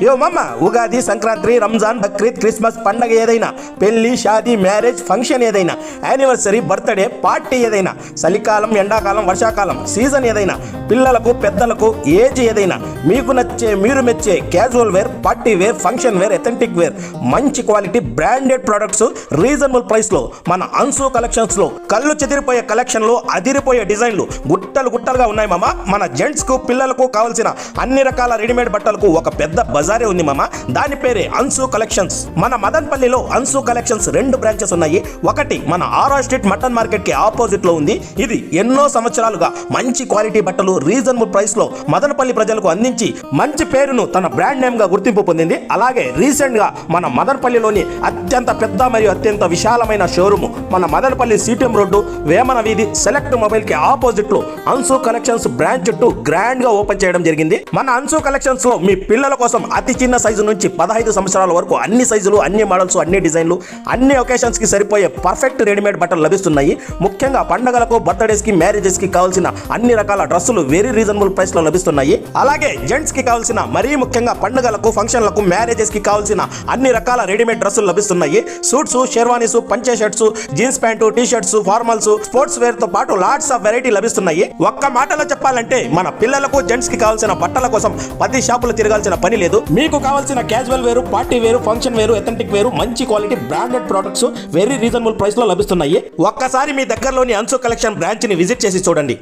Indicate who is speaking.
Speaker 1: యో మమ్మ, ఉగాది, సంక్రాంతి, రంజాన్, బక్రీద్, క్రిస్మస్ పండగ ఏదైనా, పెళ్లి, షాదీ, మ్యారేజ్ ఫంక్షన్ ఏదైనా, యానివర్సరీ, బర్త్డే పార్టీ ఏదైనా, చలికాలం, ఎండాకాలం, వర్షాకాలం సీజన్ ఏదైనా, పిల్లలకు పెద్దలకు ఏజ్ ఏదైనా, మీకు నచ్చే మీరు మెచ్చే casual wear, party wear, function wear, authentic wear, మంచి quality branded products reasonable price లో మన అన్సు కలెక్షన్స్ లో కళ్ళు చెదిరిపోయే కలెక్షన్ లో అదిరిపోయే డిజైన్లు గుట్టలు గుట్టలుగా ఉన్నాయి మామ. మన జెంట్స్ కు పిల్లలకు కావాల్సిన అన్ని రకాల రెడీమేడ్ బట్టలకు ఒక పెద్ద బజారే ఉంది మామ. దాని పేరే అన్సు కలెక్షన్స్. మన మదన్పల్లిలో అన్సు కలెక్షన్స్ 2 బ్రాంచెస్ ఉన్నాయి. ఒకటి మన ఆరో స్ట్రీట్ మటన్ మార్కెట్ కి ఆపోజిట్ లో ఉంది. ఇది ఎన్నో సంవత్సరాలుగా మంచి క్వాలిటీ బట్టలు రీజనబుల్ ప్రైస్ లో మదనపల్లి ప్రజలకు అందించి మంచి పేరును తన బ్రాండ్ నేమ్ గా గుర్తింపు పొందింది. అలాగే రీసెంట్ గా మన మదనపల్లిలోని అత్యంత పెద్ద మరియు అత్యంత విశాలమైన షోరూమ్ మన మదనపల్లి సిటిఎం రోడ్డు వేమన వీధి సెలెక్ట్ మొబైల్ కి ఆపోజిట్ లో అన్సు కలెక్షన్స్ బ్రాంచ్ 2 గ్రాండ్ గా ఓపెన్ చేయడం జరిగింది. మన అన్సు కలెక్షన్స్ లో మీ పిల్లల కోసం అతి చిన్న సైజు నుంచి 15 సంవత్సరాల వరకు అన్ని సైజులు, అన్ని మోడల్స్, అన్ని డిజైన్లు, అన్ని ఒకేషన్స్ కి సరిపోయే పర్ఫెక్ట్ రెడీమేడ్ బట్టలు లభిస్తున్నాయి. ముఖ్యంగా పండగలకు, బర్త్డేస్ కి, మ్యారేజెస్ కి కావాల్సిన అన్ని రకాల డ్రెస్సులు వెరీ రీజనబుల్ ప్రైస్ లో లభిస్తున్నాయి. అలాగే జెంట్స్ కి కావాల్సిన మరీ ముఖ్యంగా పండుగలకు, ఫంక్షన్లకు, మ్యారేజెస్ కి కావాల్సిన అన్ని రకాల రెడీమేడ్ డ్రెస్సులు లభిస్తున్నాయి. సూట్స్, షెర్వానీస్, పంచే shirts, jeans pant, T shirts, formals, sportswear తో పాటు లాట్స్ ఆఫ్ వెరైటీ లభిస్తున్నాయి. ఒక్క మాటలో చెప్పాలంటే మన పిల్లలకు, జెంట్స్ కి కావాల్సిన బట్టల కోసం 10 షాపులు తిరగాల్సిన పని లేదు. మీకు కావాల్సిన క్యాజువల్ వేరు, పార్టీ వేరు, ఫంక్షన్ వేరు, ఎథెంటిక్ వేరు, మంచి quality branded products very reasonable price లో లభిస్తున్నాయి. ఒక్కసారి మీ దగ్గరలోని అన్సు కలెక్షన్ బ్రాంచ్ ని విజిట్ చేసి చూడండి.